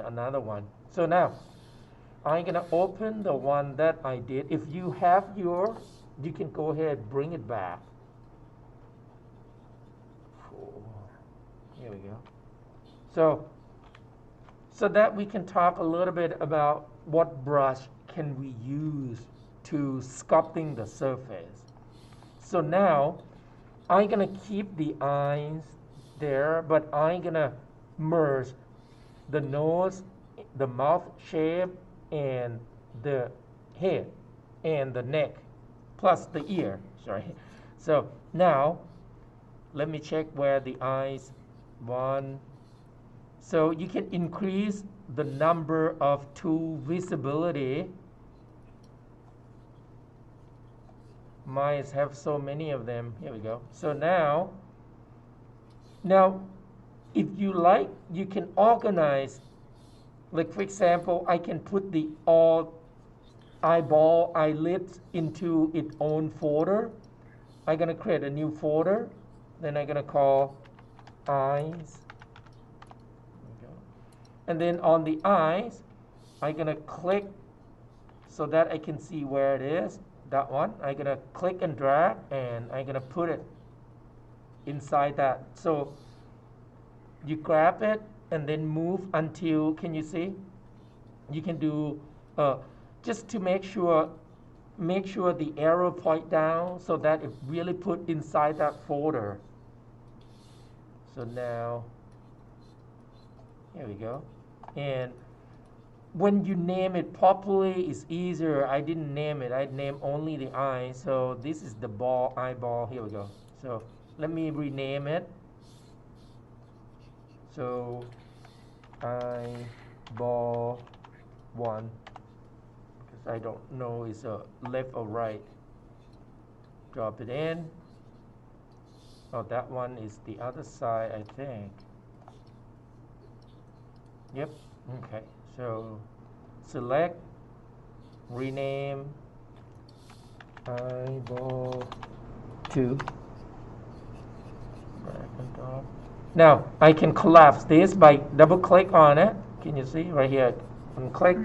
another one. So now I'm gonna open the one that I did. If you have your, you can go ahead, bring it back. Here we go. So that we can talk a little bit about what brush can we use to sculpting the surface. So now I'm gonna keep the eyes there, but I'm gonna merge the nose, the mouth shape, and the head, and the neck, plus the ear, sorry. So now, let me check where the eyes, one. So you can increase the number of tool visibility. Mine have so many of them. Here we go. So now, if you like, you can organize. Like for example, I can put the all eyeball, eyelids into its own folder. I'm gonna create a new folder. Then I'm gonna call eyes. And then on the eyes, I'm gonna click so that I can see where it is. That one, I'm gonna click and drag, and I'm gonna put it inside that. So you grab it and then move until, can you see? You can do, just to make sure the arrow point down so that it really put inside that folder. So now, here we go. And when you name it properly, it's easier. I didn't name it. I named only the eye. So this is the eyeball. Here we go. So let me rename it. So eyeball 1, because I don't know it's a left or right. Drop it in. Oh, that one is the other side, I think. Yep. Okay. So select, rename, eyeball 2. Drag and drop. Now I can collapse this by double click on it. Can you see right here? Click,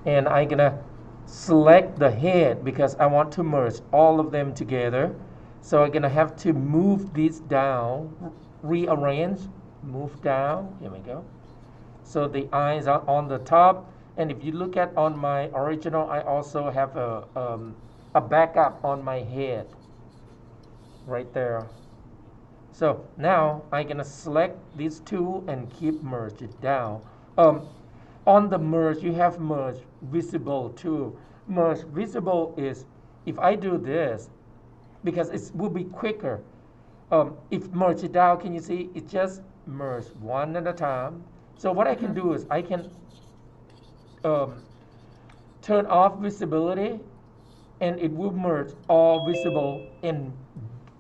and I'm gonna select the head because I want to merge all of them together. So I'm gonna have to move this down, rearrange, move down. Here we go. So the eyes are on the top, and if you look at on my original, I also have a backup on my head right there. So now I'm gonna select these two and keep merge it down. On the merge, you have merge visible too. Merge visible is, if I do this, because it will be quicker. If merge it down, can you see? It just merge one at a time. So what I can do is I can turn off visibility, and it will merge all visible and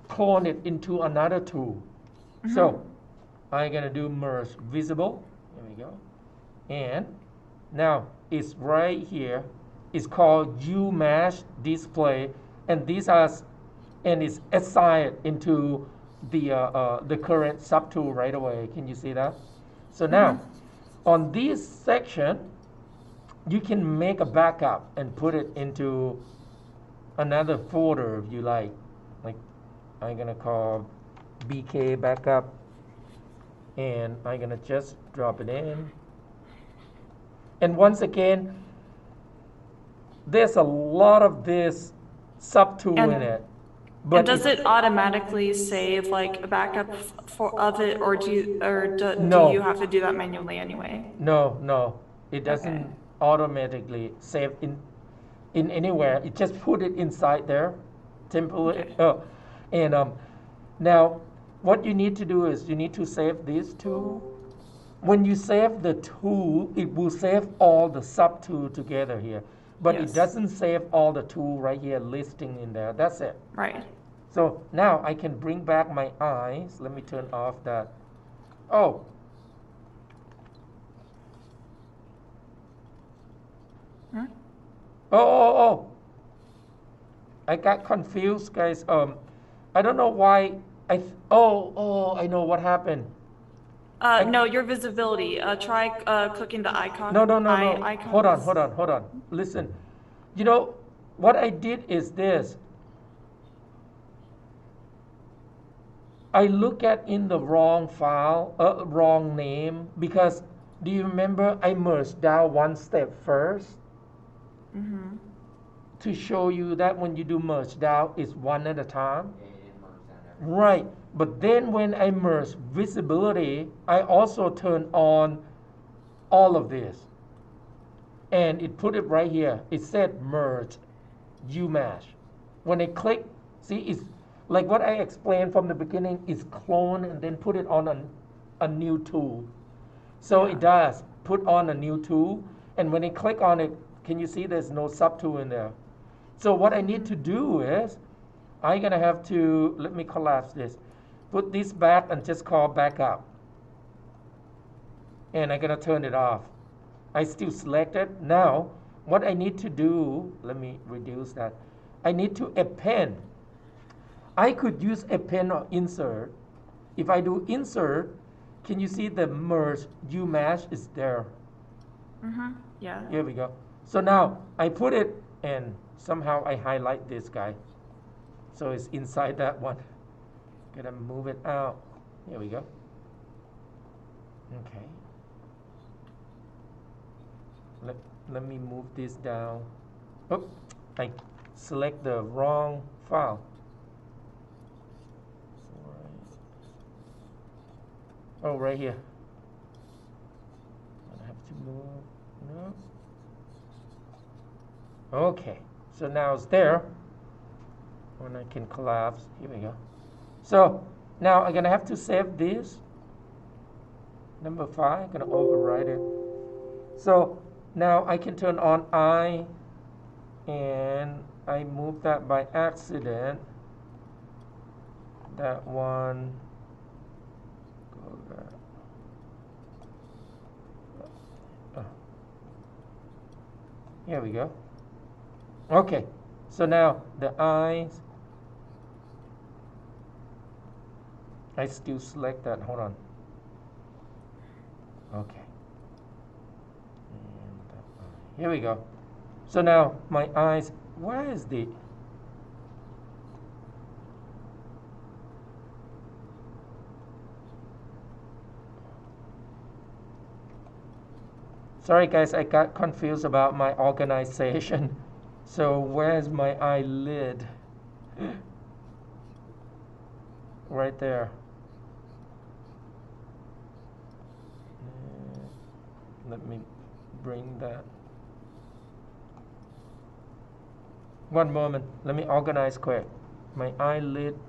clone it into another tool. So I'm gonna do merge visible. Here we go. And now it's right here. It's called UMash display, and these are, and it's assigned into the current subtool right away. Can you see that? So now on this section, you can make a backup and put it into another folder if you like. Like I'm gonna call BK backup, and I'm gonna just drop it in. And once again, there's a lot of this subtool in it. But and does it automatically save like a backup of it, or do you have to do that manually anyway? No, it doesn't automatically save in anywhere. It just put it inside there, temporarily. And now what you need to do is you need to save these two. When you save the tool, it will save all the subtool together here. But it doesn't save all the tool right here listing in there. That's it. Right. So now I can bring back my eyes. Let me turn off that. Oh. Oh. I got confused, guys. I don't know why. I know what happened. No, your visibility. Try clicking the icon. No. Icon. Hold on. Listen. You know, what I did is this. I look at in the wrong file, wrong name, because do you remember I merged down one step first? Mm-hmm. To show you that when you do merge down, it's one at a time. It merged down everything. Right. But then when I merge visibility, I also turn on all of this. And it put it right here. It said merge UMash. When I click, see, it's like what I explained from the beginning, is clone and then put it on a new tool. So Yeah. it does put on a new tool. And when I click on it, can you see there's no subtool in there? So what I need to do is, I'm going to have to, let me collapse this. Put this back and just call backup. And I'm going to turn it off. I still select it. Now, what I need to do, let me reduce that. I need to append. I could use append or insert. If I do insert, can you see the merge UMash is there? Mm-hmm. Yeah. Here we go. So now I put it and somehow I highlight this guy. So it's inside that one. Gonna move it out. Here we go. Okay. Let me move this down. Oh, I select the wrong file. Oh, right here. I have to move. No. Okay. So now it's there. When I can collapse. Here we go. So now I'm gonna have to save this. Number 5. I'm gonna overwrite it. So now I can turn on I, and I moved that by accident. That one. Go there. Here we go. Okay. So now the eyes. I still select that. Hold on. Okay. And here we go. So now my eyes. Where is the? Sorry guys, I got confused about my organization. So where's my eyelid? Right there. Let me bring that. One moment. Let me organize quick. My eyelid.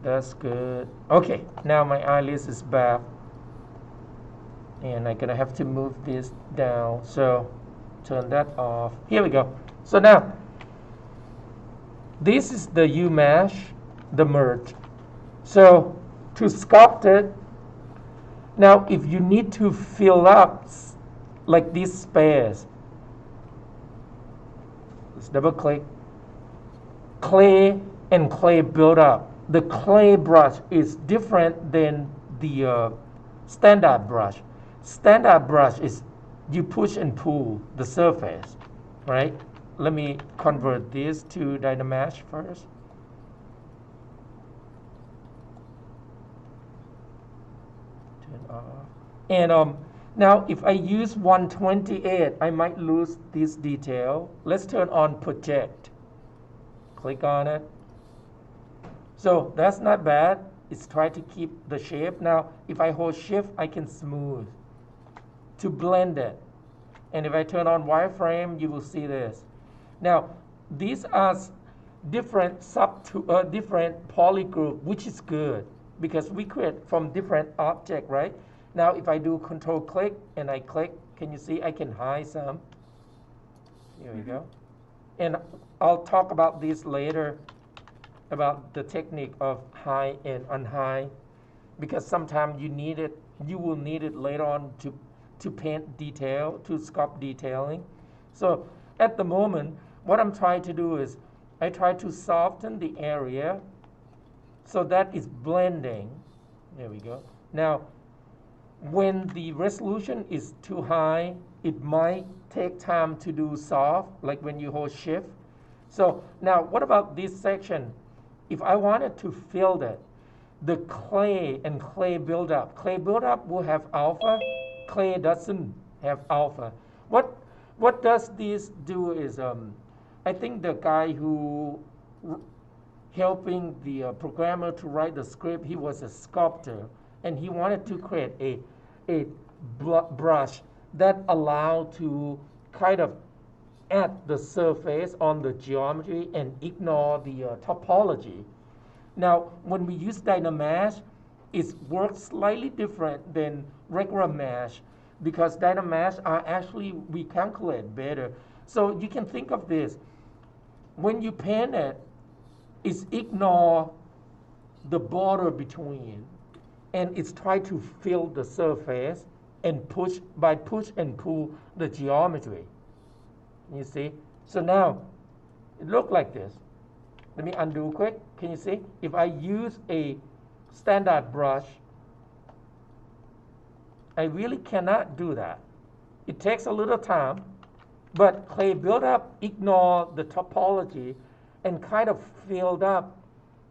That's good. Okay, now my eyelid is back. And I'm gonna have to move this down. So turn that off. Here we go. So now, this is the UMash, the merge. So to sculpt it, now if you need to fill up like this space, let's double click. Clay and clay build up. The clay brush is different than the standard brush. Standard brush is you push and pull the surface, right? Let me convert this to Dynamesh first. Turn off. And now if I use 128, I might lose this detail. Let's turn on project. Click on it. So that's not bad. It's try to keep the shape. Now if I hold shift, I can smooth to blend it. And if I turn on wireframe, you will see this. Now, these are different different polygroup, which is good because we create from different object, right? Now, if I do control click and I click, can you see I can hide some? Here we go. And I'll talk about this later, about the technique of hide and unhide, because sometimes you need it, you will need it later on to paint detail, to sculpt detailing. So at the moment, what I'm trying to do is I try to soften the area so that it's blending. There we go. Now, when the resolution is too high, it might take time to do soft, like when you hold shift. So now, what about this section? If I wanted to fill that, the clay and clay buildup will have alpha. Clay doesn't have alpha. What does this do is, I think the guy who helping the programmer to write the script, he was a sculptor, and he wanted to create a brush that allowed to kind of add the surface on the geometry and ignore the topology. Now, when we use Dynamesh, it works slightly different than regular mesh because Dynamesh are actually, we calculate better. So you can think of this. When you paint it, it's ignore the border between, and it's try to fill the surface and push and pull the geometry. You see? So now, it looks like this. Let me undo quick. Can you see? If I use a standard brush, I really cannot do that. It takes a little time, but clay buildup ignore the topology and kind of filled up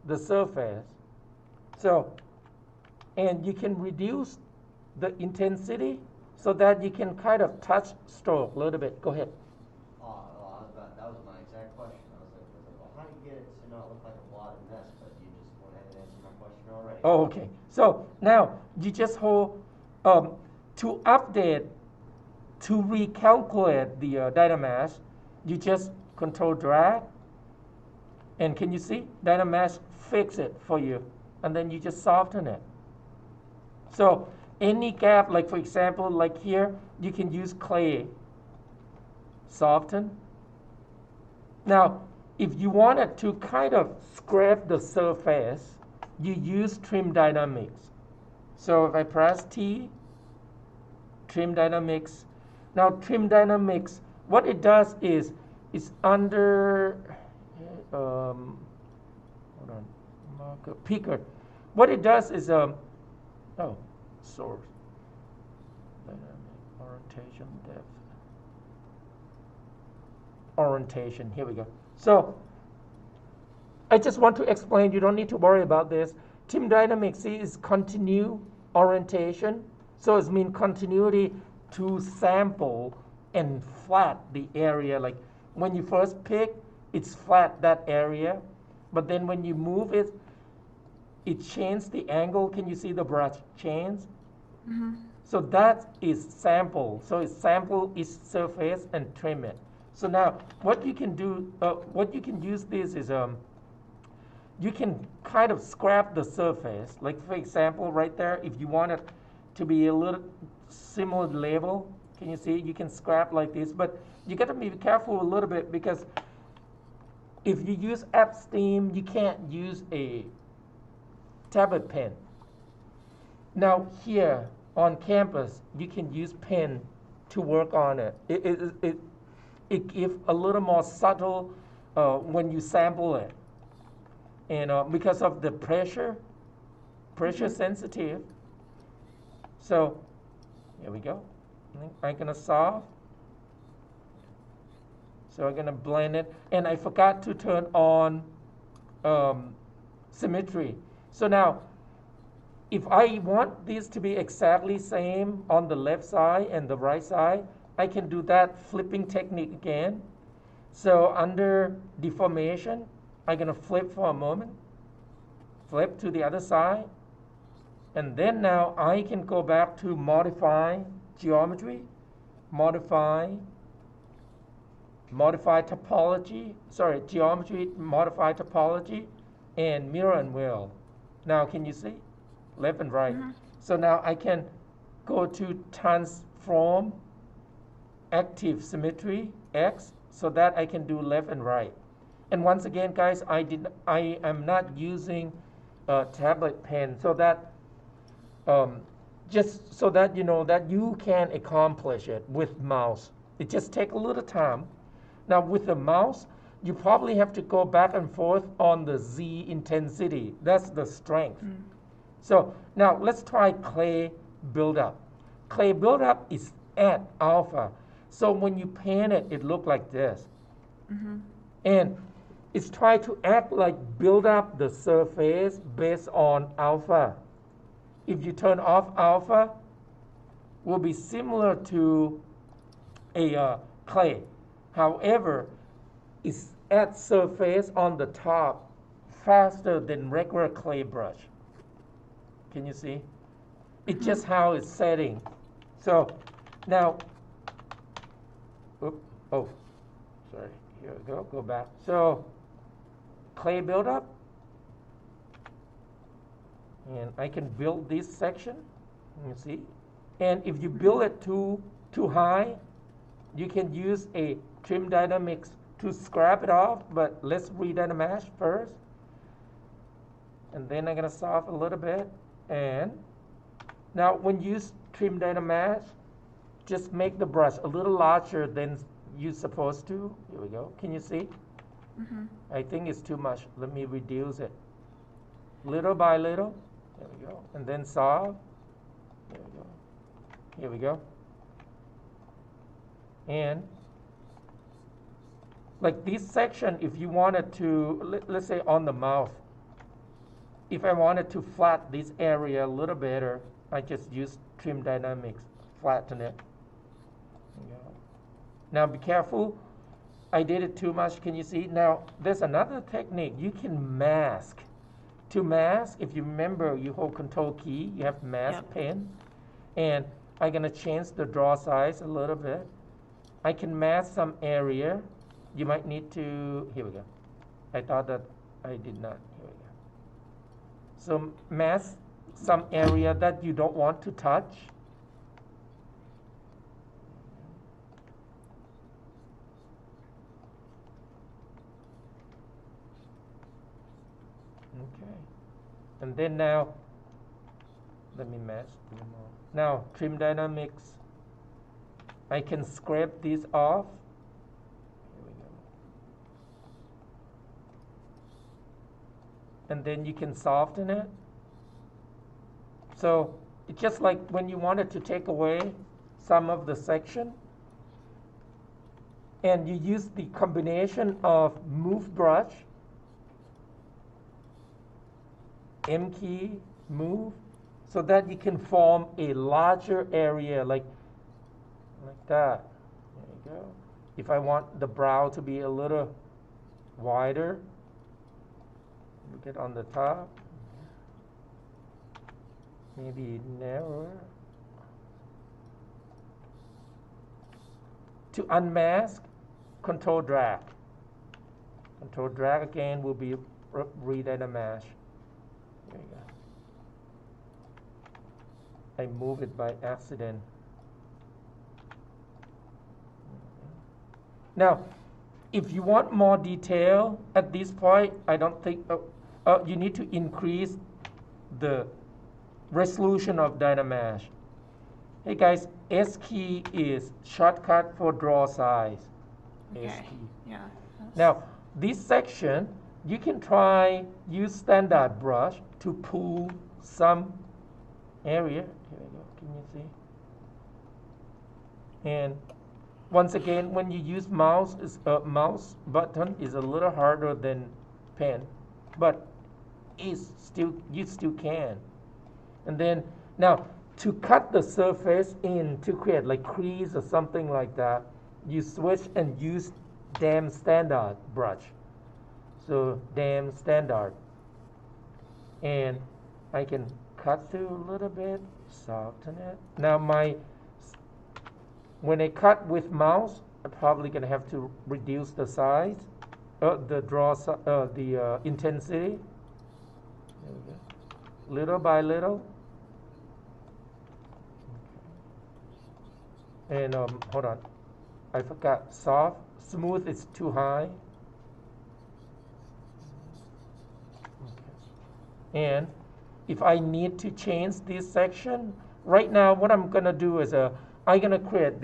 the surface. So, and you can reduce the intensity so that you can kind of touch stroke a little bit. Go ahead. That was my exact question. I was like, well, how do you get it to not look like a blot of mess? But you just went ahead and answered my question already. Oh, okay. So now you just hold to update, to recalculate the Dynamesh, you just control drag, and can you see Dynamesh fix it for you, and then you just soften it. So any gap, like for example, like here, you can use clay, soften. Now, if you wanted to kind of scrape the surface, you use trim dynamics. So if I press T, trim dynamics. Now trim dynamics, what it does is it's under hold on, marker, picker. What it does is source, dynamic, orientation, depth, orientation. Here we go. So I just want to explain. You don't need to worry about this. Trim dynamics, see, is continue orientation. So it means continuity to sample and flat the area. Like when you first pick, it's flat that area. But then when you move it, it changes the angle. Can you see the brush change? Mm-hmm. So that is sample. So it's sample its surface and trim it. So now what you can do, what you can use this is you can kind of scrap the surface. Like for example, right there, if you want it to be a little similar level, can you see? You can scrap like this, but you got to be careful a little bit because if you use Epstein, you can't use a tablet pen. Now here on campus, you can use pen to work on it. It gives a little more subtle when you sample it, and because of the pressure sensitive. So here we go. I'm gonna soft. So I'm gonna blend it, and I forgot to turn on symmetry. So now, if I want this to be exactly same on the left side and the right side, I can do that flipping technique again. So under deformation, I'm gonna flip for a moment, flip to the other side, and then now I can go back to modify geometry, modify topology, geometry, modify topology, and mirror and wheel. Now can you see? Left and right. Mm-hmm. So now I can go to transform active symmetry X so that I can do left and right. And once again, guys, I am not using a tablet pen so that just so that you know that you can accomplish it with mouse. It just takes a little time. Now with the mouse, you probably have to go back and forth on the Z intensity. That's the strength. Mm. So now let's try clay buildup. Clay buildup is at alpha. So when you paint it, it looks like this. And it's trying to act like build up the surface based on alpha. If you turn off alpha, will be similar to a clay. However, it's at surface on the top faster than regular clay brush. Can you see? It's just how it's setting. So now, oh, sorry, here we go, go back. So clay buildup, and I can build this section, you see? And if you build it too high, you can use a trim dynamics to scrap it off, but let's redynamesh first. And then I'm gonna soften a little bit. And now when you use trim dynamash, just make the brush a little larger than you're supposed to. Here we go. Can you see? I think it's too much. Let me reduce it. Little by little. There we go. And then soft. There we go. Here we go. And like this section, if you wanted to, let's say on the mouth, if I wanted to flatten this area a little better, I just use trim dynamics, flatten it. There you go. Now be careful. I did it too much. Can you see? Now there's another technique. You can mask. To mask, if you remember, you hold Control key. You have mask pen, and I'm gonna change the draw size a little bit. I can mask some area. You might need to. Here we go. I thought that I did not. Here we go. So mask some area that you don't want to touch. Okay. And then now, let me match them all. Now, trim dynamics. I can scrape these off. Here we go. And then you can soften it. So it's just like when you wanted to take away some of the section, and you use the combination of move brush, M key, move, so that you can form a larger area like that. There you go. If I want the brow to be a little wider, look it on the top, maybe narrower. To unmask, Control drag. Control drag again will be redynamash. There you go. I move it by accident. Now, if you want more detail at this point, I don't think you need to increase the resolution of Dynamash. Hey guys, S key is shortcut for draw size. Okay. S key. Yeah. Now, this section, you can try use standard brush to pull some area. Here we go. Can you see? And once again, when you use mouse button is a little harder than pen, but you still can. And then now to cut the surface in to create like crease or something like that, you switch and use DIGM standard brush. So DIGM standard, and I can cut through a little bit, soften it. Now when I cut with mouse, I'm probably gonna have to reduce the size, the intensity. There we go. Little by little. Okay. And hold on, I forgot. Soft, smooth is too high. Okay. And if I need to change this section, right now what I'm gonna do is I'm gonna create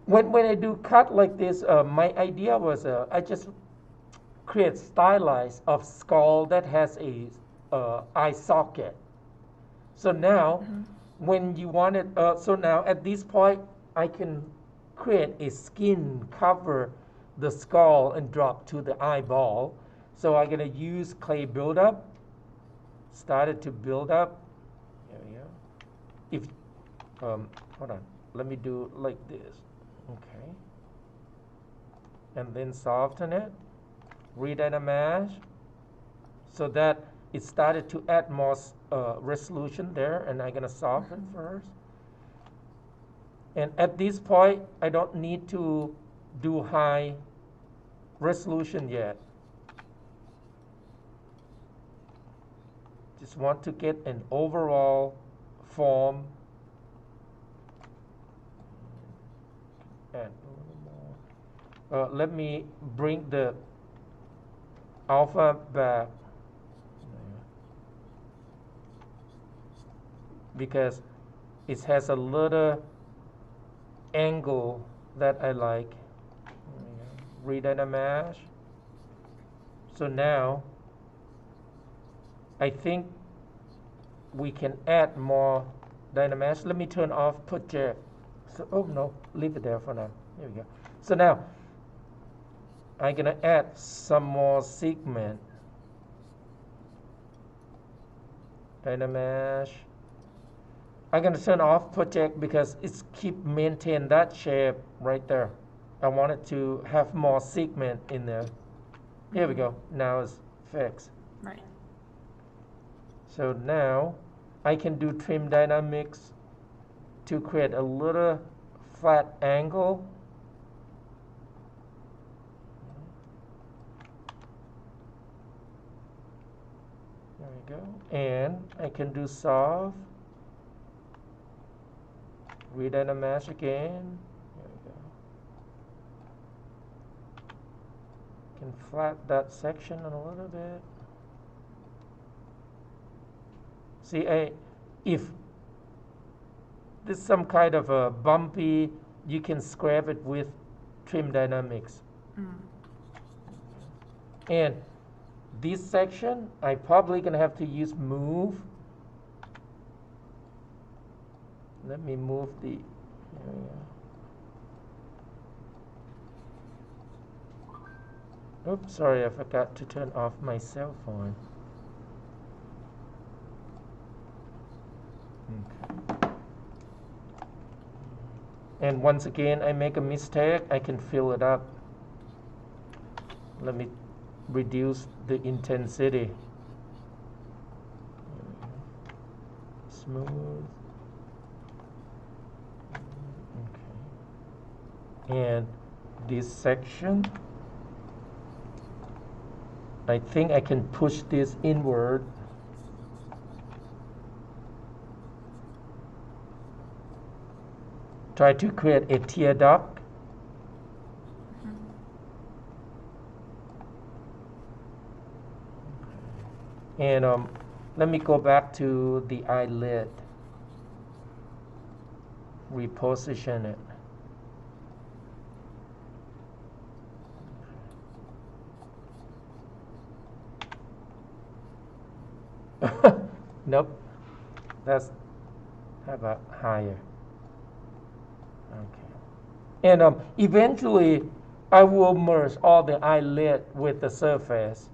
when I do cut like this, my idea was I just create stylized of skull that has a eye socket. So now, when you want it, so now at this point, I can create a skin cover the skull and drop to the eyeball. So I'm gonna use clay buildup. Started to build up. There we go. If hold on, let me do like this. Okay. And then soften it. Redynamesh, so that it started to add more resolution there, and I'm gonna soften first. And at this point, I don't need to do high resolution yet. Just want to get an overall form. Add a little more. Let me bring the alpha back because it has a little angle that I like. Redynamesh. So now I think we can add more Dynamesh. Let me turn off project. So, oh no, leave it there for now. There we go. So now I'm gonna add some more segment. Dynamesh. I'm gonna turn off project because it's keep maintain that shape right there. I want it to have more segment in there. Here we go. Now it's fixed. Right. So now I can do trim dynamics to create a little flat angle. There we go. And I can do soft. Redynamesh again. There we go. Can flat that section a little bit. See, if this is some kind of a bumpy, you can scrape it with trim dynamics. And this section, I probably gonna have to use move. Let me move the, there we go. Oops, sorry, I forgot to turn off my cell phone. Okay. And once again, I make a mistake, I can fill it up. Let me reduce the intensity. Smooth. Okay. And this section, I think I can push this inward. Try to create a tear duct. And let me go back to the eyelid. Reposition it. Nope. That's how about higher? Okay. And eventually, I will merge all the eyelid with the surface.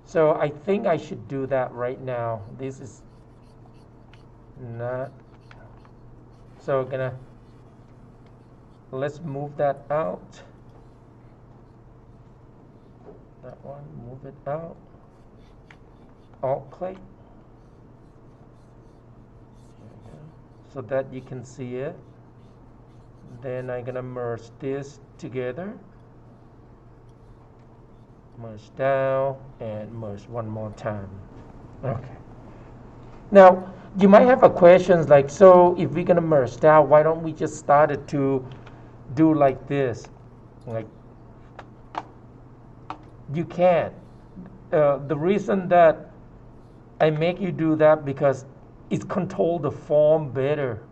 So I think I should do that right now. This is not. So let's move that out. That one, move it out. Alt click. So that you can see it. Then I'm gonna merge this together. Merge down and merge one more time. Okay. Now you might have a question like, so if we're gonna merge down, why don't we just start it to do like this? Like, you can't. The reason that I make you do that because it controls the form better.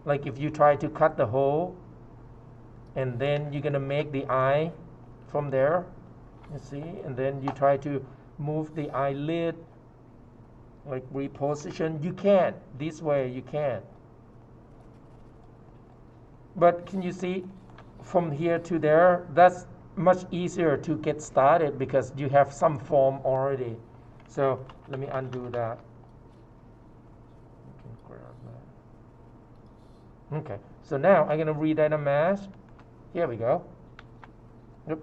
Like if you try to cut the hole and then you're gonna make the eye from there, You see, and then you try to move the eyelid, like reposition. You can't. This way you can't. But can you see from here to there? That's much easier to get started because you have some form already. So let me undo that. You can grab that. Okay, so now I'm going to redirect the mesh. Here we go. Yep.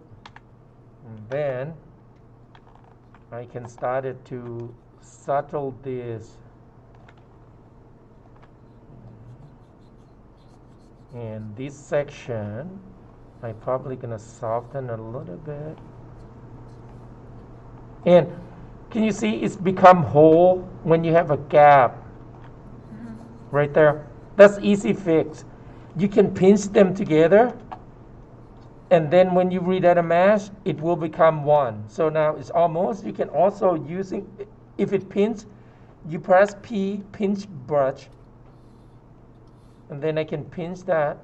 And then I can start it to settle this. And this section, I'm probably going to soften a little bit. And can you see it's become whole when you have a gap right there? That's easy fix. You can pinch them together, and then when you redirect a mesh, it will become one. So now it's almost, you can also using, if it pinch, you press P, pinch brush, and then I can pinch that,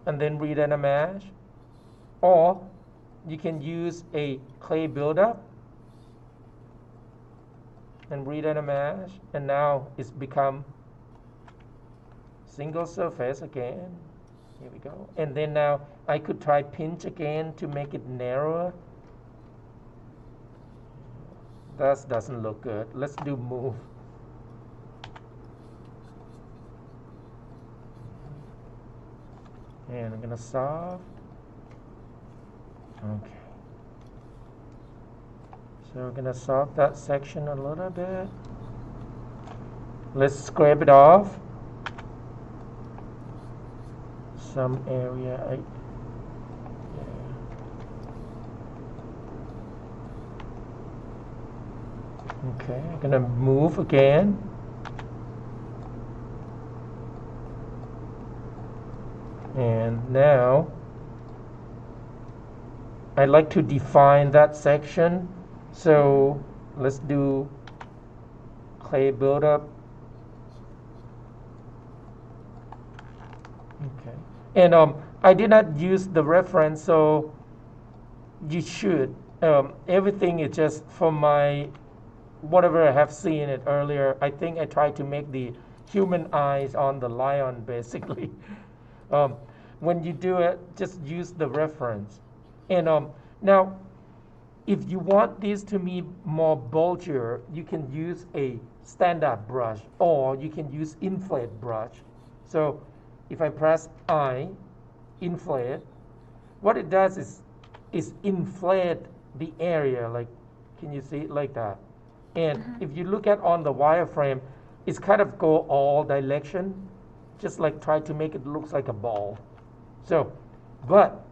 and then redirect a mesh. Or you can use a clay buildup and redirect a mesh, and now it's become single surface again. Here we go. And then now I could try pinch again to make it narrower. That doesn't look good. Let's do move. And I'm gonna soft. Okay. So we're gonna soft that section a little bit. Let's scrape it off. Some area okay, I'm gonna move again. And now I like to define that section. So let's do clay buildup. Okay. And I did not use the reference, so you should. Everything is just from my, whatever I have seen it earlier. I think I tried to make the human eyes on the lion, basically. When you do it, just use the reference. And now, if you want this to be more bulgier, you can use a standard brush, or you can use inflate brush. So if I press I, inflate, what it does is inflate the area, like, can you see it like that? And if you look at on the wireframe, it's kind of go all direction, just like try to make it look like a ball. So, but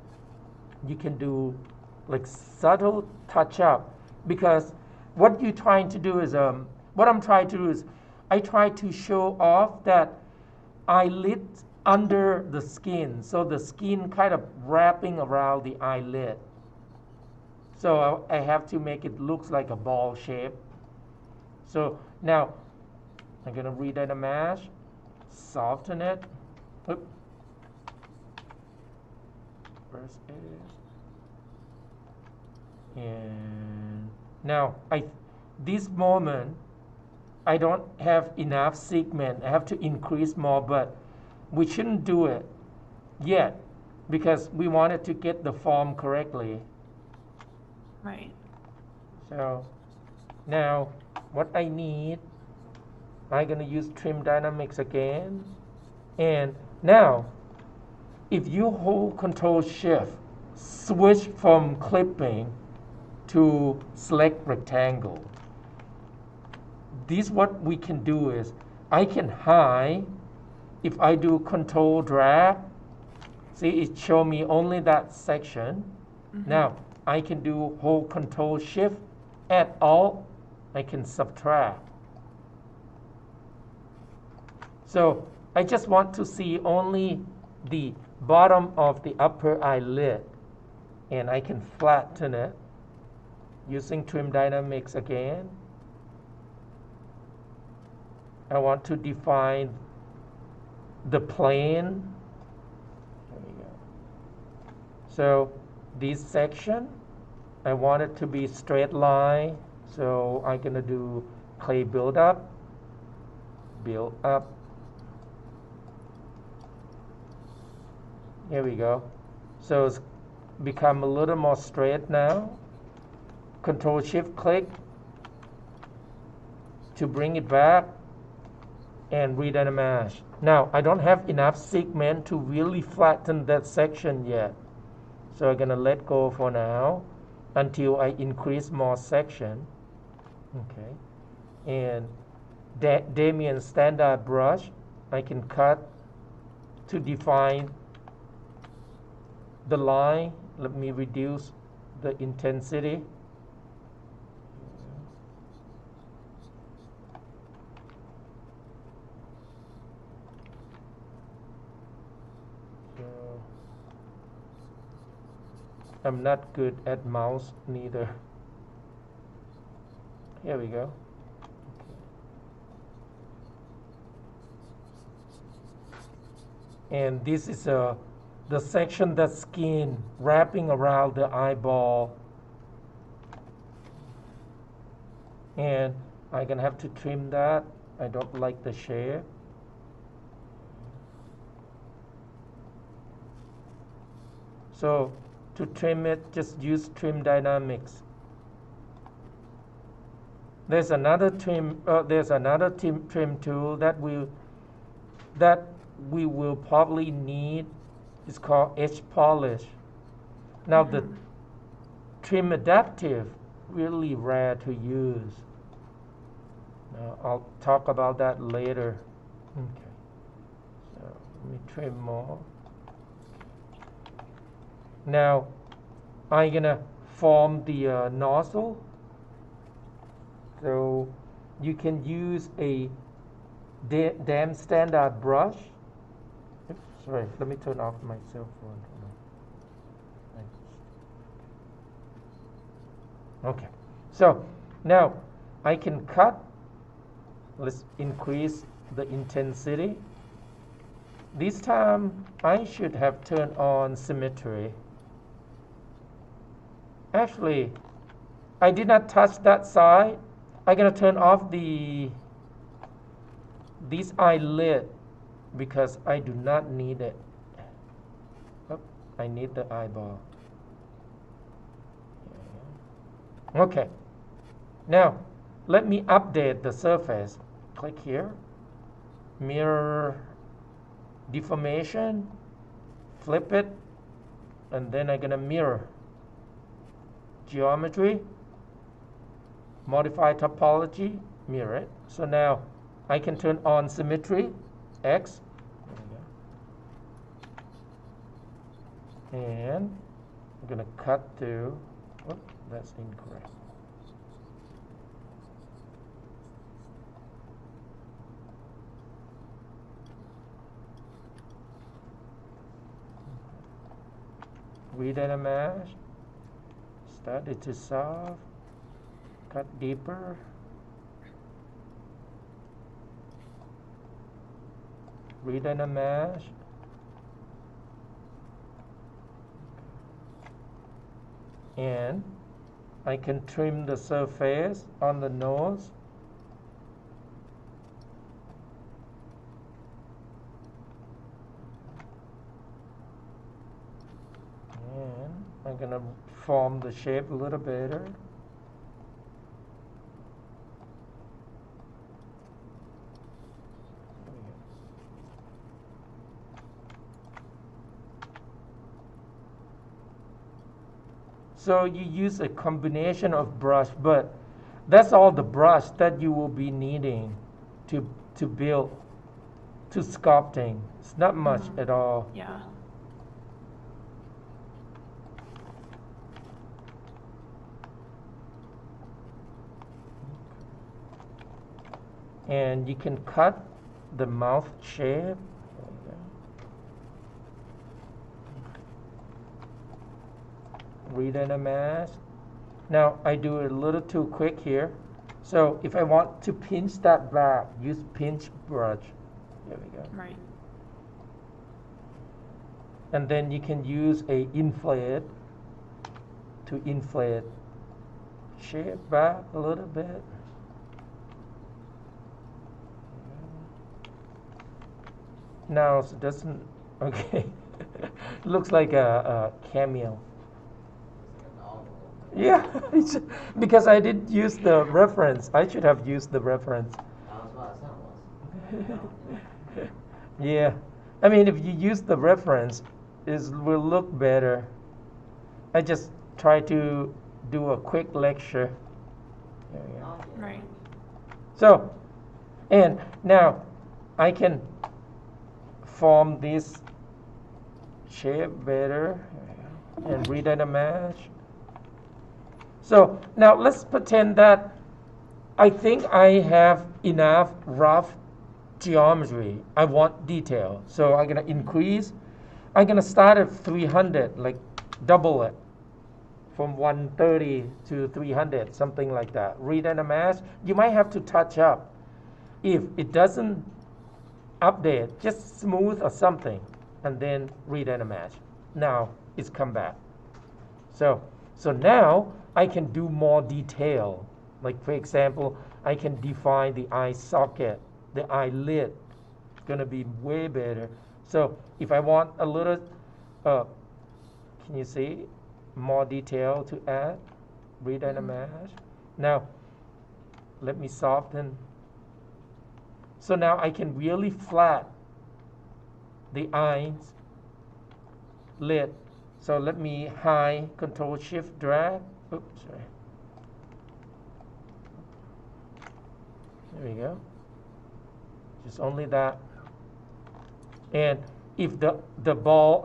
you can do like subtle touch up, because what you're trying to do is, what I'm trying to do is, I try to show off that eyelid under the skin, so the skin kind of wrapping around the eyelid. So I have to make it look like a ball shape. So now I'm gonna redirect the mesh, soften it. Oop. First is, and now this moment I don't have enough segment. I have to increase more, but we shouldn't do it yet because we wanted to get the form correctly. Right. So now what I need, I'm going to use trim dynamics again. And now if you hold Control Shift, switch from clipping to select rectangle. This what we can do is, I can hide. If I do Control drag, see it show me only that section. Now I can do hold Control Shift, add Alt, I can subtract. So I just want to see only the bottom of the upper eyelid, and I can flatten it using trim dynamics again. I want to define the plane. There we go. So this section, I want it to be straight line, so I'm gonna do clay build up. Here we go. So it's become a little more straight now. Control Shift click to bring it back and redynamesh. Now I don't have enough segment to really flatten that section yet, so I'm gonna let go for now until I increase more section. Okay, and Damien standard brush, I can cut to define the line. Let me reduce the intensity. So I'm not good at mouse neither. Here we go. And this is the section that's skin wrapping around the eyeball, and I'm gonna have to trim that. I don't like the shape. So to trim it, just use trim dynamics. There's another trim tool that we will probably need. It's called edge polish. Now the trim adaptive, really rare to use. Now I'll talk about that later. Okay, so let me trim more. Now I'm gonna form the nozzle. So you can use a damn standard brush. Oops, sorry, let me turn off my cell phone. Okay, so now I can cut. Let's increase the intensity. This time I should have turned on symmetry. Actually, I did not touch that side. I'm gonna turn off this eyelid because I do not need it. Oh, I need the eyeball. Okay, now let me update the surface. Click here, mirror deformation, flip it, and then I'm gonna mirror geometry, modify topology, mirror it. So now I can turn on symmetry, X, and I'm gonna cut to, oh, that's incorrect. Redynamesh, start it to soft, cut deeper, redynamesh, and I can trim the surface on the nose. And I'm gonna form the shape a little better. So you use a combination of brush, but that's all the brush that you will be needing to build, to sculpting. It's not much at all. Yeah. And you can cut the mouth shape. Redynamesh. Now I do it a little too quick here. So if I want to pinch that back, use pinch brush. There we go. Right. And then you can use a inflate to inflate shape back a little bit. Now it doesn't, okay, looks like a cameo. Yeah, because I didn't use the reference. I should have used the reference. Yeah, I mean, if you use the reference, it will look better. I just try to do a quick lecture. There we go. Right. So, and now I can form this shape better and redynamize. So now let's pretend that I think I have enough rough geometry. I want detail. So I'm going to increase. I'm going to start at 300, like double it from 130 to 300, something like that. Redynamize. You might have to touch up. If it doesn't update, just smooth or something, and then redynamize. Now it's come back. So now I can do more detail. Like for example, I can define the eye socket, the eyelid. It's going to be way better. So if I want a little, can you see, more detail to add, redynamize. Now let me soften. So now I can really flat the eyes lid. So let me high Control Shift drag. Oops, sorry. There we go. Just only that. And if the ball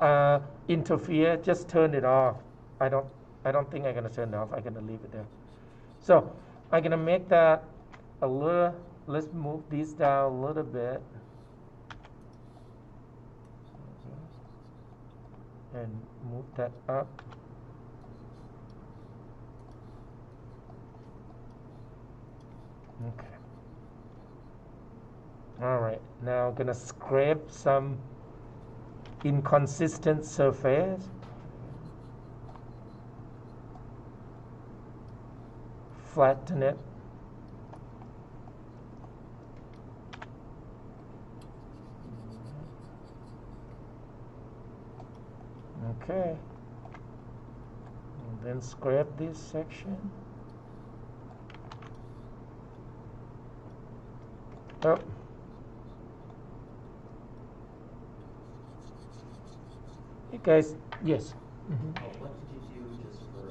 interfere, just turn it off. I don't think I'm gonna turn it off. I'm gonna leave it there. So I'm gonna make that a little. Let's move this down a little bit. And move that up. Okay. All right. Now I'm gonna scrape some inconsistent surface. Flatten it. Okay. And then scrape this section. Oh. Hey guys, yes. What did you do just for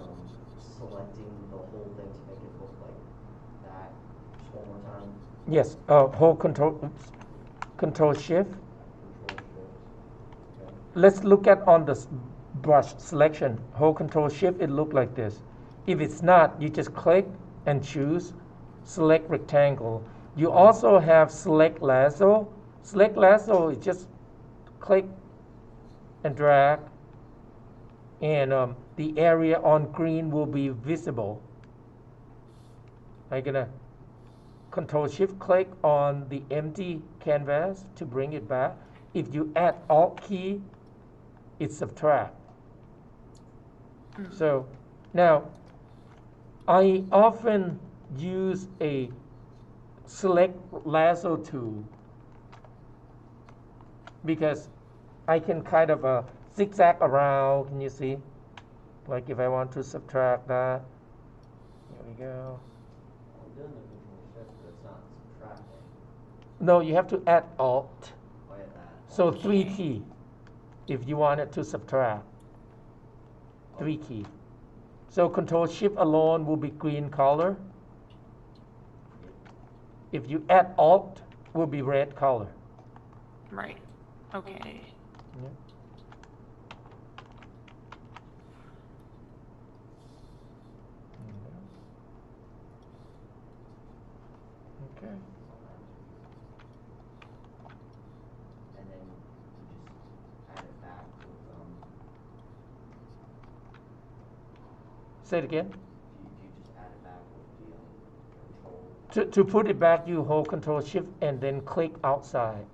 selecting the whole thing to make it look like that? Just one more time. Yes. Hold Control Shift. Control shift. Okay. Let's look at on the brush selection. Hold Control Shift. It look like this. If it's not, you just click and choose Select Rectangle. You also have Select Lasso. Select Lasso is just click and drag, and the area on green will be visible. I'm gonna Control Shift click on the empty canvas to bring it back. If you add Alt key, it subtract. So now I often use a Select Lasso tool because I can kind of zigzag around. Can you see? Like if I want to subtract that, there we go. I'm doing the control shift, but it's not subtracting. No, you have to add Alt. Oh, yeah, that. So 3 key if you want it to subtract. 3 key. So Control Shift alone will be green color. If you add Alt, will be red color. Right. Okay. Yeah. Okay. And then you just add it back with Say it again. do you just add it back with the control? To put it back, you hold Control Shift and then click outside.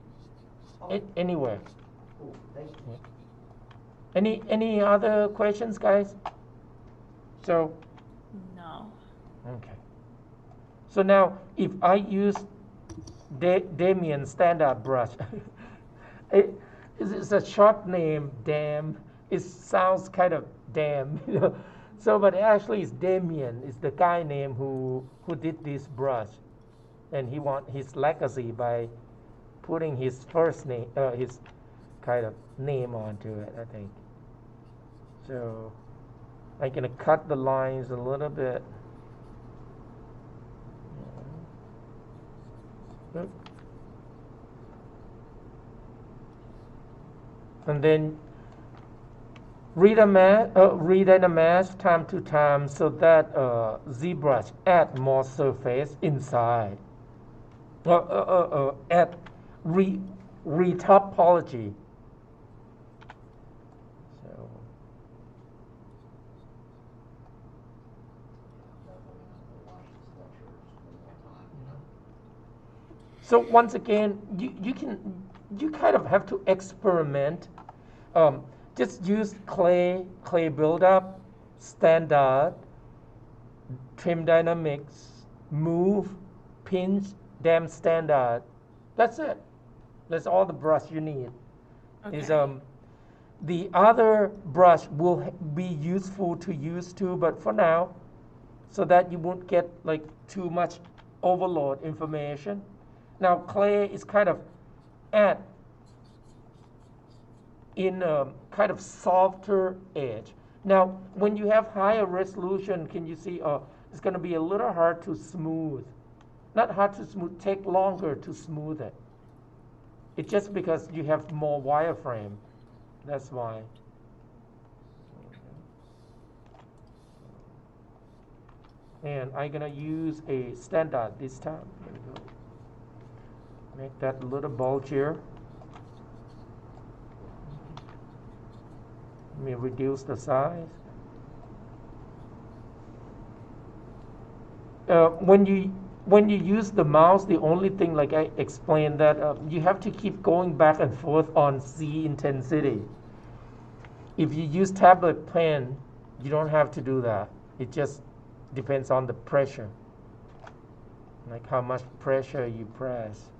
Oh, Anywhere. cool. Thank you. Any other questions, guys? So, No. okay. So now, if I use Damien standard brush, it's a short name, Dam. It sounds kind of damn, you know. So, but actually, it's Damien. It's the guy name who did this brush, and he want his legacy by putting his first name, his kind of name onto it, I think. So I'm gonna cut the lines a little bit. And then redynamesh time to time so that ZBrush add more surface inside. Add retopology. So So once again, you kind of have to experiment. Just use clay buildup, standard, trim dynamics, move, pinch, dam standard. That's it. That's all the brush you need. Okay. Is the other brush will be useful to use too, but for now, so that you won't get like too much overload information. Now clay is kind of add in a kind of softer edge. Now when you have higher resolution, can you see it's going to be a little hard to smooth. Not hard to smooth, take longer to smooth it. It's just because you have more wireframe. That's why. And I'm going to use a standard this time. There we go. Make that a little bulgier. Let me reduce the size. When you use the mouse, the only thing, like I explained, that you have to keep going back and forth on Z intensity. If you use tablet pen, you don't have to do that. It just depends on the pressure, like how much pressure you press.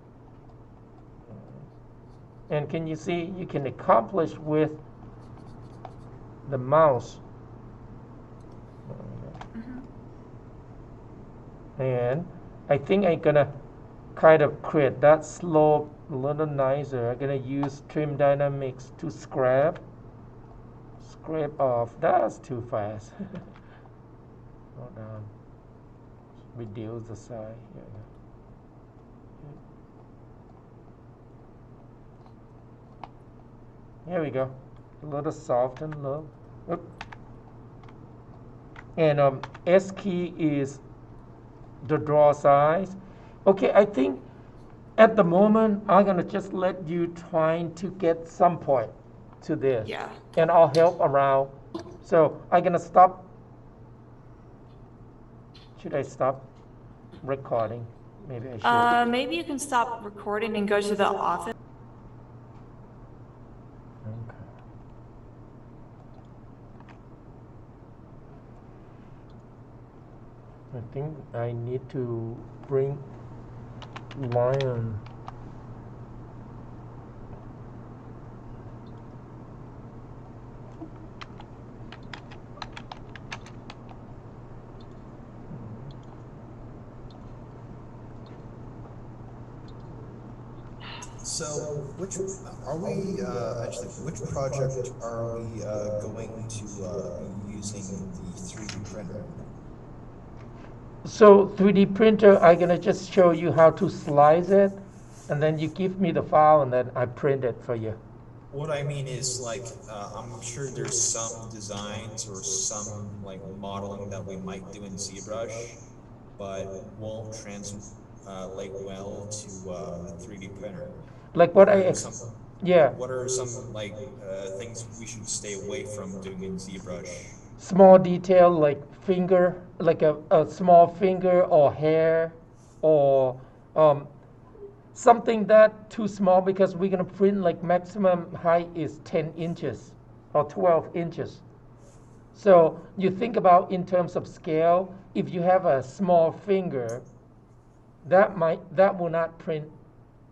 And can you see, you can accomplish with the mouse. And I think I'm gonna kind of create that slope a little nicer. I'm gonna use trim dynamics to scrape off. That's too fast. Hold on. Reduce the size. Here we go. A little soften look. Oop. And S key is the draw size. Okay, I think at the moment I'm gonna just let you trying to get some point to this. Yeah. And I'll help around. So I'm gonna stop. Should I stop recording? Maybe I should. Maybe you can stop recording and go to the office. Okay. I think I need to bring lion. So, which project are we going to be using the 3D printer? So 3D printer, I'm gonna just show you how to slice it, and then you give me the file, and then I print it for you. What I mean is, like, I'm sure there's some designs or some like modeling that we might do in ZBrush, but won't translate well to a 3D printer. Like what yeah. What are some like things we should stay away from doing in ZBrush? Small detail like finger, like a small finger or hair, or something that too small, because we're gonna print like maximum height is 10 inches or 12 inches. So you think about in terms of scale, if you have a small finger, that will not print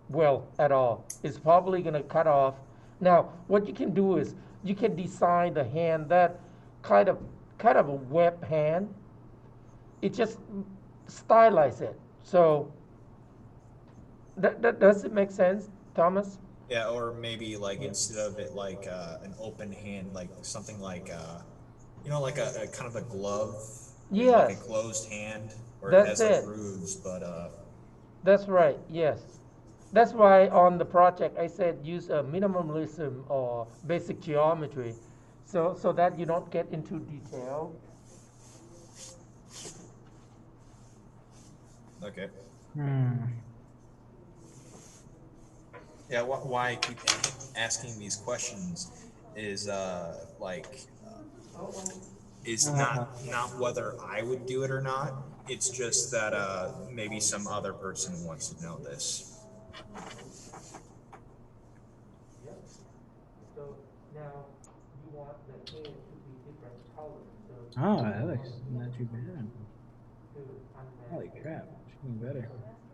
well at all. It's probably going to cut off. Now, what you can do is you can design the hand that kind of kind of a web hand. It just stylize it. So that does it make sense, Thomas? Yeah, or maybe like instead of it like an open hand, like something like like a kind of a glove, like a Yes, closed hand, where it that's has like it. grooves, but That's right. Yes. That's why on the project I said use a minimalism or basic geometry, so that you don't get into detail. okay. Hmm. Yeah, why I keep asking these questions is is not whether I would do it or not. It's just that maybe some other person wants to know this. Yep. So now you want the hair to be different colors. So Oh, that looks not too bad. to unmask Holy it. crap, it's getting better.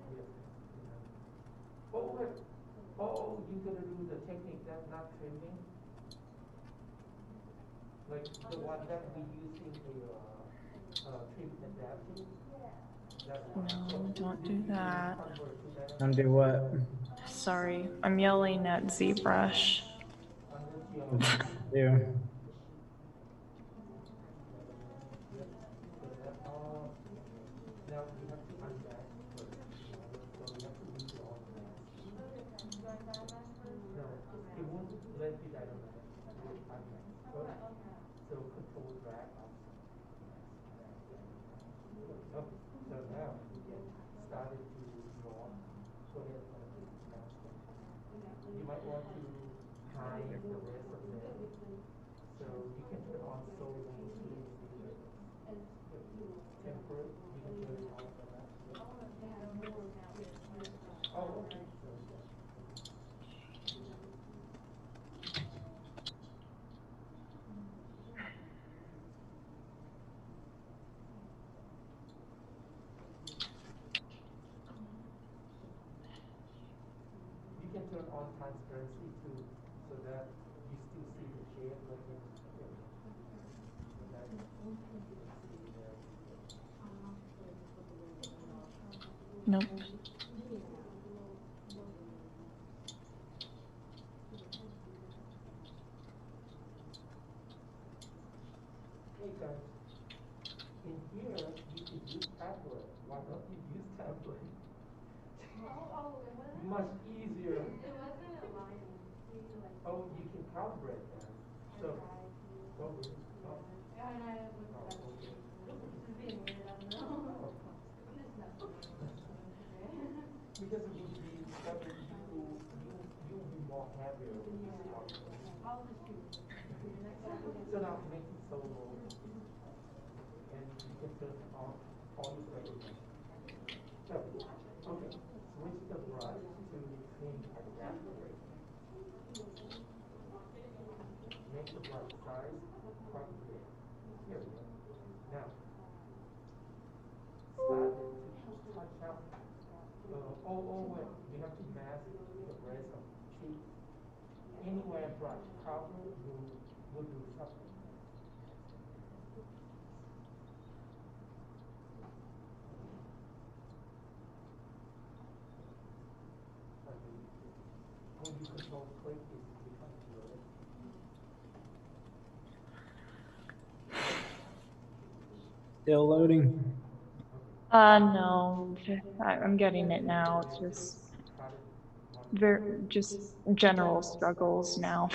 Yes. Oh, wait. Oh, you're gonna do the technique that's not trimming, like the one that we use in the trim adaptive. That one. So No, don't you do that. convert to that Undo what? Sorry, I'm yelling at ZBrush. under What's geometry. it do? Yep. So that all. Now we have to unmask first. So we have to read all the mask. No, it won't let you dynamize. It will unmask first. So control drag out. Okay, so now we get started to draw. Go ahead and mask it. You might want to hide the rest of them. So you can turn on solo to temper. You can turn it on for that. Oh, okay. You can turn on transparency too, so that you still see the shape, but in so that you can see there. Nope. Hey guys, in here you can use tablet. Why don't you use tablet? Much easier. Oh, you can calibrate that. So, oh, really? Oh. Oh, okay. Because it would be better you'll be more happier with this part. So now make it so low and you can turn on all the settings. So, okay, switch the brush to trim adapter. Make the brush size quite big. Here we go. Now, start it to touch up. Wait, we have to mask the rest of the cheek. Anywhere brush cover will do something. When you control click, it becomes blurry. Still loading. No, I'm getting it now. It's just just general struggles now.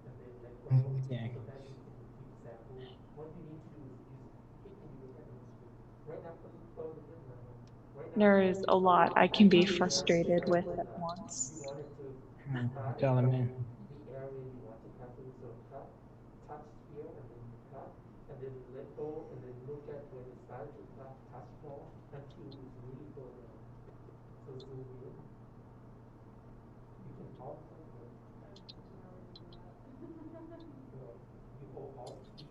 And then let go Okay. so that you can example. What you need to do is use, can you look at the screen? Right now, close the window. Right now, There is a lot I can be you frustrated with at you once. wanted to Telling me. the area you want to cut to, so cut, touch here, and then you cut, and then let go, and then look at when it starts to touch more until it's really go down. So zoom in. You can also, you hold Alt key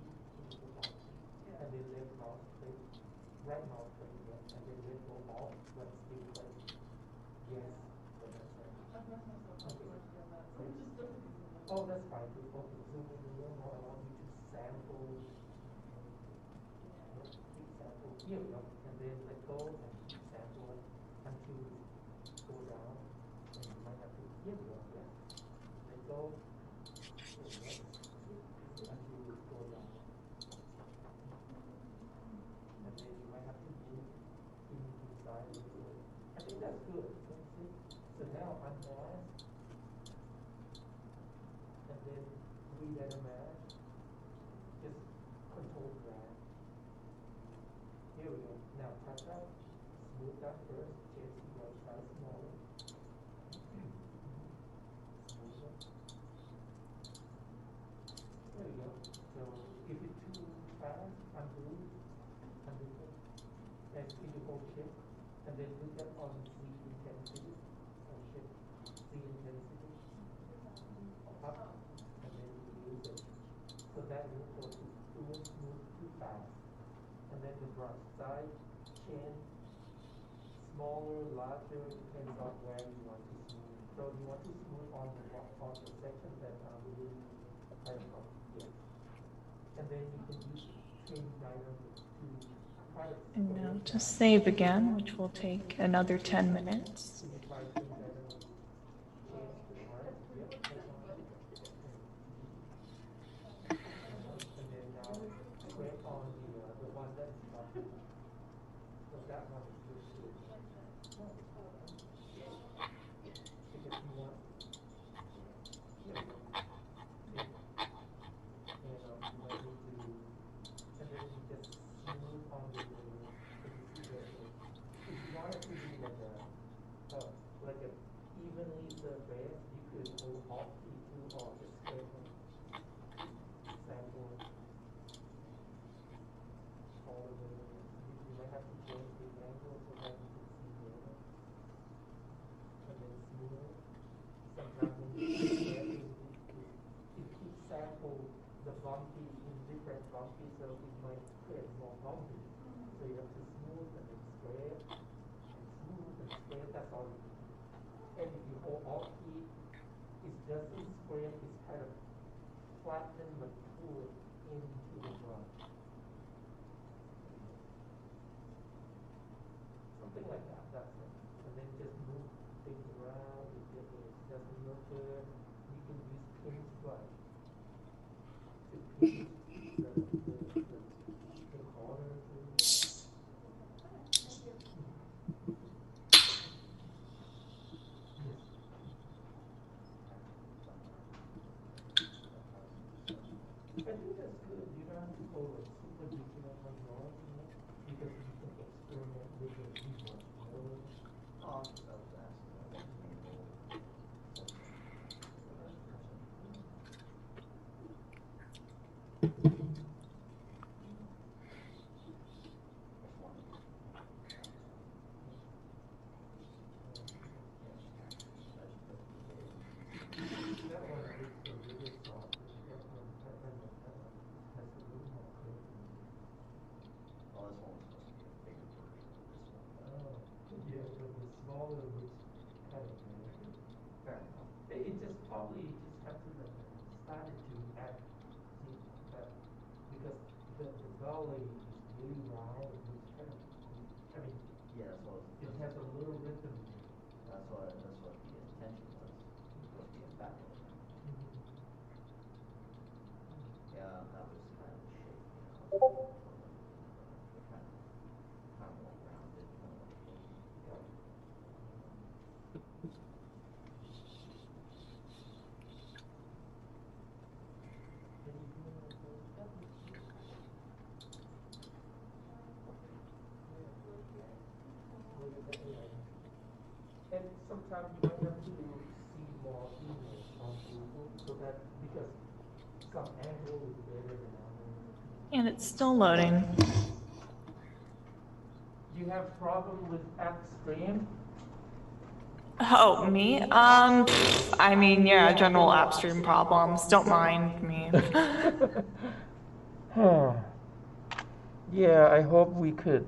try to focus zoom in a little more. I want you to sample. Keep sample. Here we go. And then let go and keep sample until you go down. And you might have to, here we go. Yeah. Let go. Here we go. Until you go down. And then you might have to move inside a little bit. I think that's good. So now unmask. And then read a mask. Just control drag. Here we go. Now touch up. Smooth that first. Change the right side smaller. Smooth it. There we go. So if it's too fast, undo it. And you hold shift. And then look at on Z intensity. Or shift Z intensity. Up. And then use it. So that will go to smooth too fast. And then the brush side, chin, smaller, larger, depends on where you want to smooth. So you want to smooth on the section that really kind of here. And then you can use trim dynamics to kind of. And now just save again, which will take another 10 minutes. Can you try trim dynamics? Change the part. Yep. And then now click on the one that's not. So that one is good too. Because you want. Here we go. And you might need to. And then you just smooth on the. If you want it to be like a evenly surface, you could hold Alt P2 or just click on sample all of it. You might have to change the angle so that you can see better. And then smooth. Sometimes when you it keeps sample the bumpy in different bumpy, so it might create more bumpy. So you have to smooth and then square and smooth and square. That's all you do. And if you hold Alt key, it doesn't square. It's kind of flatten but pull it into the brush. Something like that. That's it. And then just move things around. If it doesn't look good, you can use pinch brush to pinch the corner. I think that's good. You don't have to go like super detailed like yours, because you can experiment with the keyboard. Oh, that was asking. That one is really soft. That one has a little more click. Oh, this one was supposed to be a bigger version of this one. Oh, yeah, but the smaller looks kind of weird. Fair enough. It just probably just have to started to add see that because the belly is really round. It looks kind of. I mean, Yeah, that's what it has a little rhythm. that's what the intention was. It was supposed to be a back. Yeah, that was kind of the shape, you know. Kind of more rounded, kind of like And sometimes you might have to see more image on Google so that because some angle is better than others. And it's still loading. Do you have problem with upstream? Oh, me? I mean, yeah, general app stream problems. Don't mind me. Huh. Yeah, I hope we could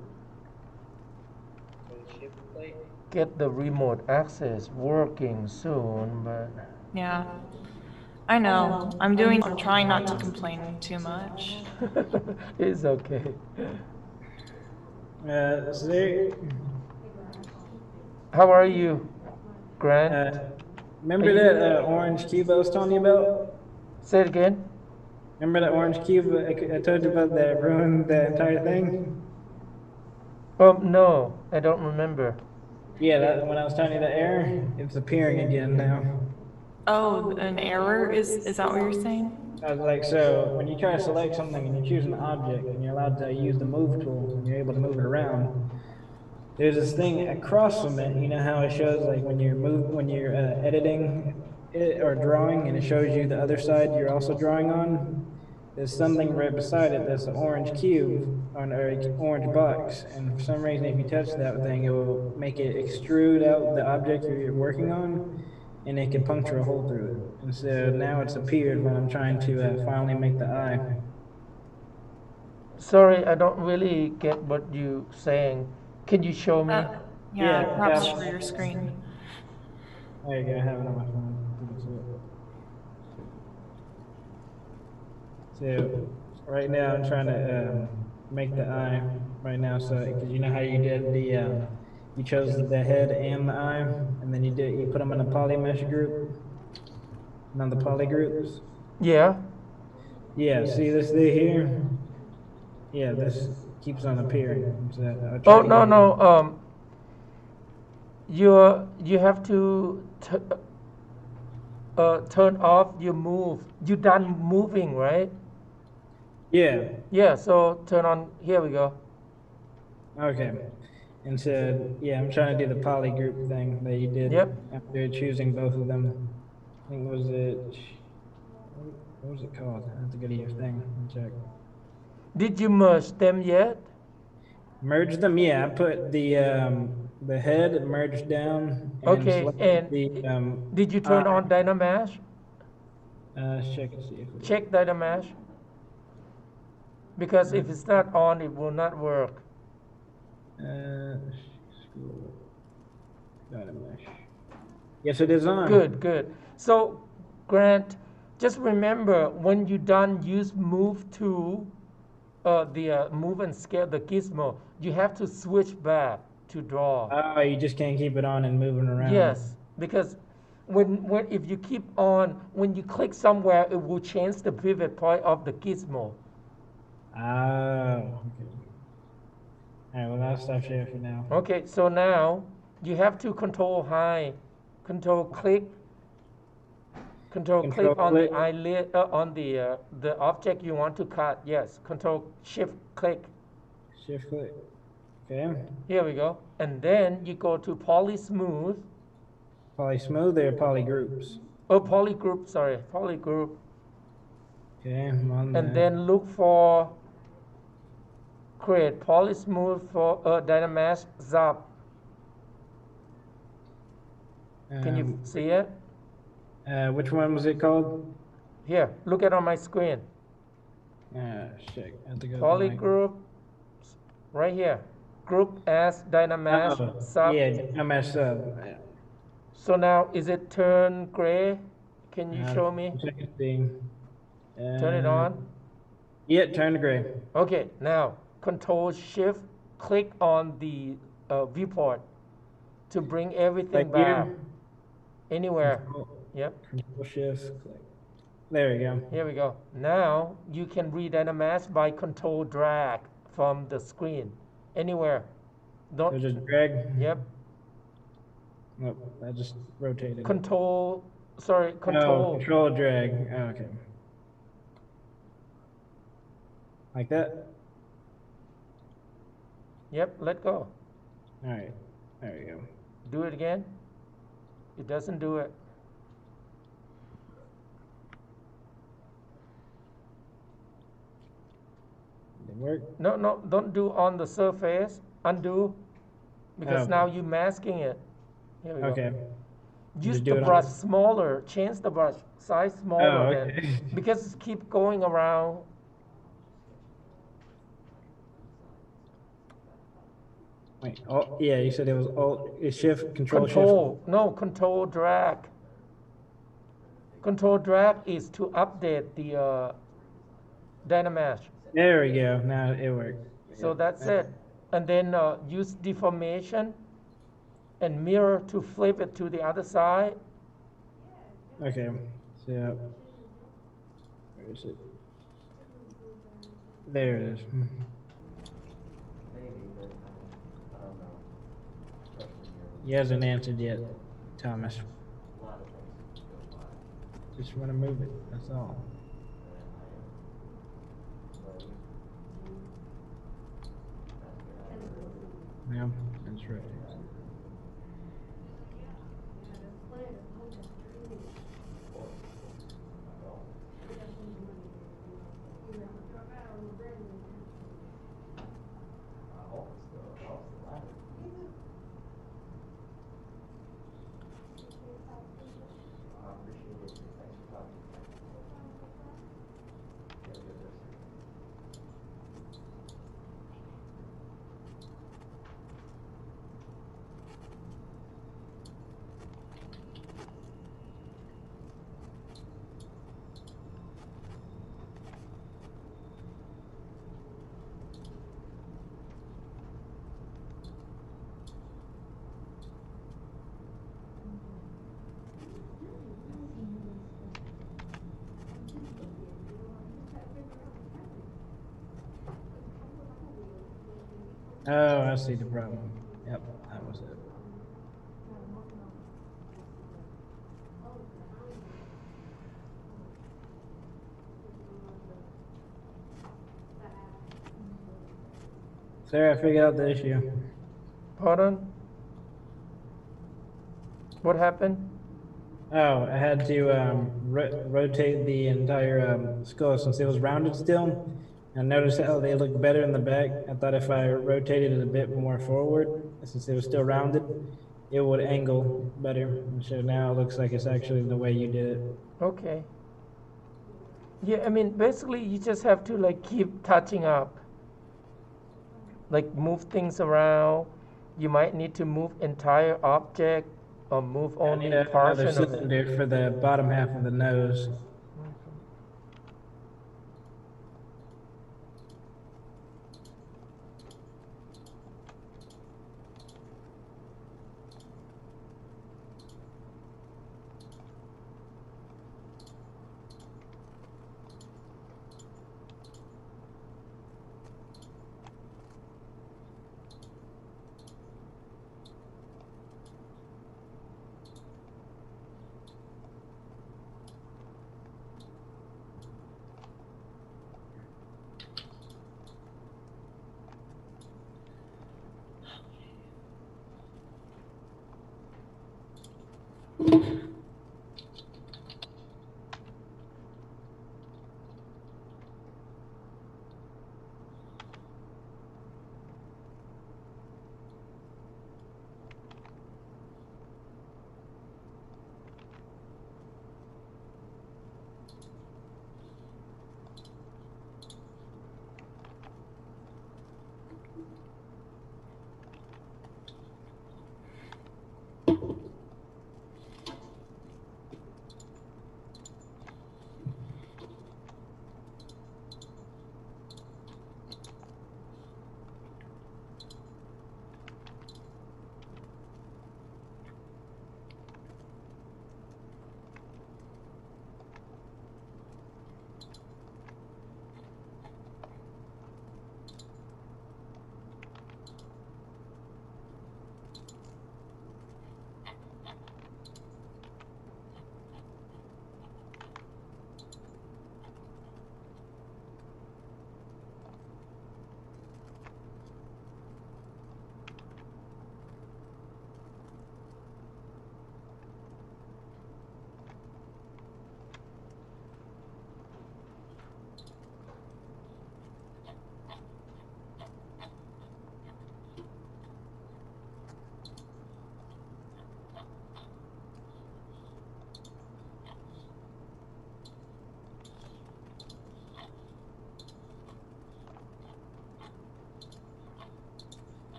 get the remote access working soon, but Yeah. I know. I'm trying not to complain too much. It's okay. So, How are you, Grant? remember that orange cube I was telling you about? Say it again. Remember that orange cube I told you about that ruined the entire thing? No, I don't remember. Yeah, that when I was telling you the error, it's appearing again now. Oh, an error? Is that what you're saying? I was like, so when you try to select something and you choose an object and you're allowed to use the move tool and you're able to move it around, there's this thing across from it. You know how it shows like when you're editing it or drawing and it shows you the other side you're also drawing on. There's something right beside it that's an orange cube on or orange box, and for some reason, if you touch that thing, it will make it extrude out the object you're working on, and it can puncture a hole through it. And so now it's appeared when I'm trying to finally make the eye. Sorry, I don't really get what you're saying. Can you show me? Yeah, Yeah, perhaps yeah. share your screen. There you go. I have it on my phone. You can see it. So right now I'm trying to make the eye right now. So because you know how you did the you chose the head and the eye, and then you put them in a poly mesh group, and on the poly groups. Yeah. Yeah. See this thing here? Yeah. This keeps on appearing. So I'll try Oh to no get it. no. You have to turn off your move. You done moving, right? Yeah. Yeah. So turn on. Here we go. Okay. And so yeah, I'm trying to do the poly group thing that you did Yep. after choosing both of them. I think was it. What was it called? I have to go to your thing and check. Did you merge them yet? Merge them, yeah. I put the head merged down and Okay. selected And the did you turn eye. on Dynamash? Check and see if it. Check Dynamash. Because if it's not on, it will not work. Scroll. Data mesh. Yes, it is on. Good, good. So, Grant, just remember when you done use move to the move and scale the gizmo, you have to switch back to draw. Oh, you just can't keep it on and moving around. Yes, because when if you keep on, when you click somewhere, it will change the pivot point of the gizmo. Oh, okay. All right, well, I'll stop sharing for now. Okay, so now you have to control click Control on click. the eyelid on the object you want to cut. Yes, control shift click. Shift click. Okay. Here we go. And then you go to poly smooth. Poly smooth or poly groups? Oh, poly group, sorry, poly group. Okay, I'm on And that. then look for create poly smooth for Dynamash Zap. Can you see it? Which one was it called? Here, look at on my screen. Shit. I have to go to Poly my- group, right here. Group as Dynamash Oh, Sub. yeah, Dynamash sub. So now is it turn gray? Can you show me? Check and see. Turn it on. Yeah, turn to gray. Okay, now Control Shift, click on the viewport to bring everything Like back. here? Anywhere. Yep. Control shift. Click. There we go. Here we go. Now you can read Dynamash by Control Drag from the screen. Anywhere. So Don't. just drag. Yep. Nope, that just rotated. Control. Sorry. Oh, Control. control drag. Oh, okay. Like that? Yep. Let go. All right. There we go. Do it again. It doesn't do it. Did it work? No, no, don't do on the surface. Undo. Because Oh. now you're masking it. Here we go. Okay. Use Just do the it on- brush smaller. Change the brush size smaller. Oh, Then, okay. because it keep going around. Wait. Oh, yeah. You said it was alt. It's shift. Control shift. Control. No, control drag. Control drag is to update the Dynamesh. There we go. Now it worked. So Yep. that's it. And then use deformation and mirror to flip it to the other side. Okay. So where is it? There it is. Maybe, but I don't know. Especially here, He hasn't answered yet, Thomas. a lot of things go by. Just want to move it. That's all. Yeah, that's right. Oh, I see the problem. Yep, that was it. Sarah, I figured out the issue. Pardon? What happened? Oh, I had to rotate the entire skull since it was rounded still. I noticed how they look better in the back. I thought if I rotated it a bit more forward, since it was still rounded, it would angle better. And so now it looks like it's actually the way you did it. Okay. Yeah, I mean, basically, you just have to like keep touching up, like move things around. You might need to move entire object or move I only need another portion of it. cylinder for the bottom half of the nose.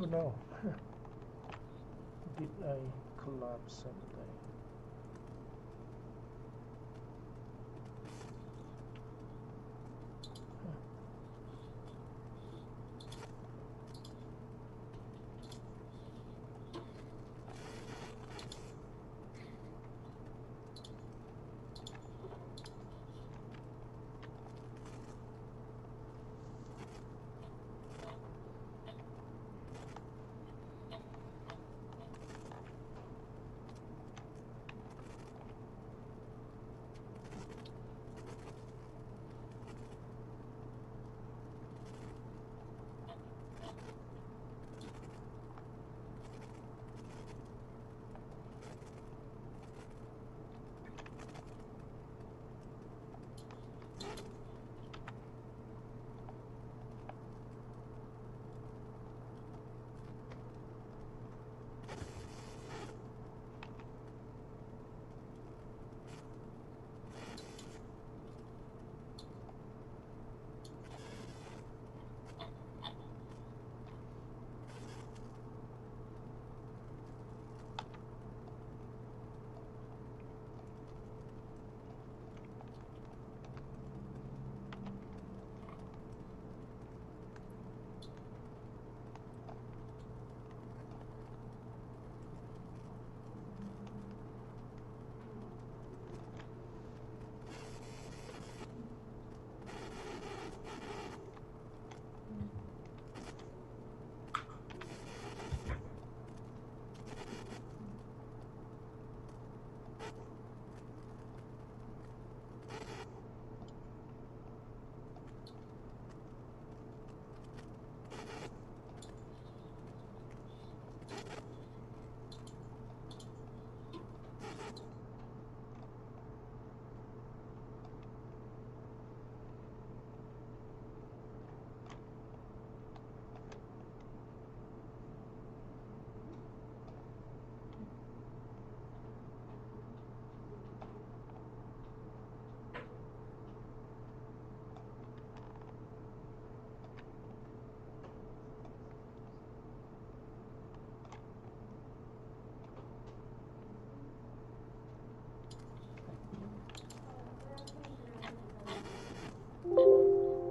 Oh no. Did I collapse something?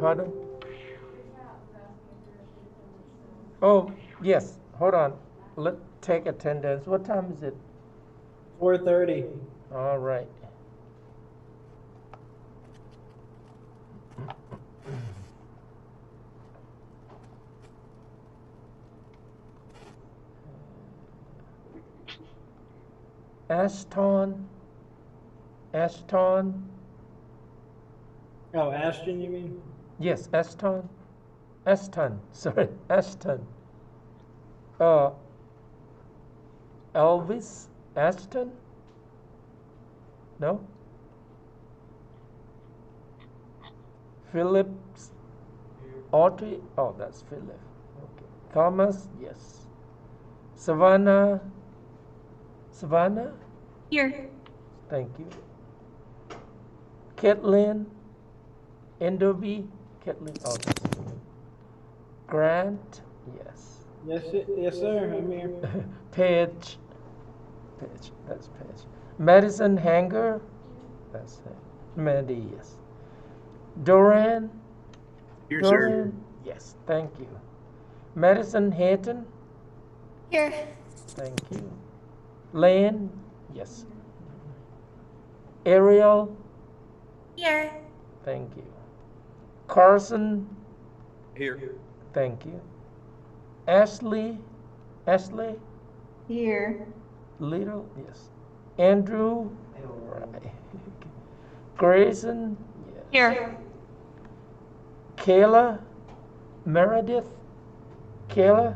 Pardon? Oh, yes. Hold on. Let's take attendance. What time is it? 4:30. All right. Ashton. Ashton. Oh, Ashton, you mean? Yes, Ashton. Ashton. Sorry, Ashton. Elvis Ashton? No? Phillips Audrey? Oh, that's Philip. Okay. Thomas? Yes. Savannah? Savannah? Here. Thank you. Caitlin? Enderby? Caitlin? Oh, that's Caitlin. Grant? Yes. Yes, sir. I'm here. Page? Page. That's Page. Madison Hanger? That's it. Mandy, yes. Doran? Here, Doran? Yes, thank you. Madison Hayton? Here. Thank you. Lane? Yes. Ariel? Here. Thank you. Carson? Here. Thank you. Ashley? Ashley? Here. Little? Yes. Andrew? Right. Grayson? Yes. Here. Kayla? Meredith? Kayla?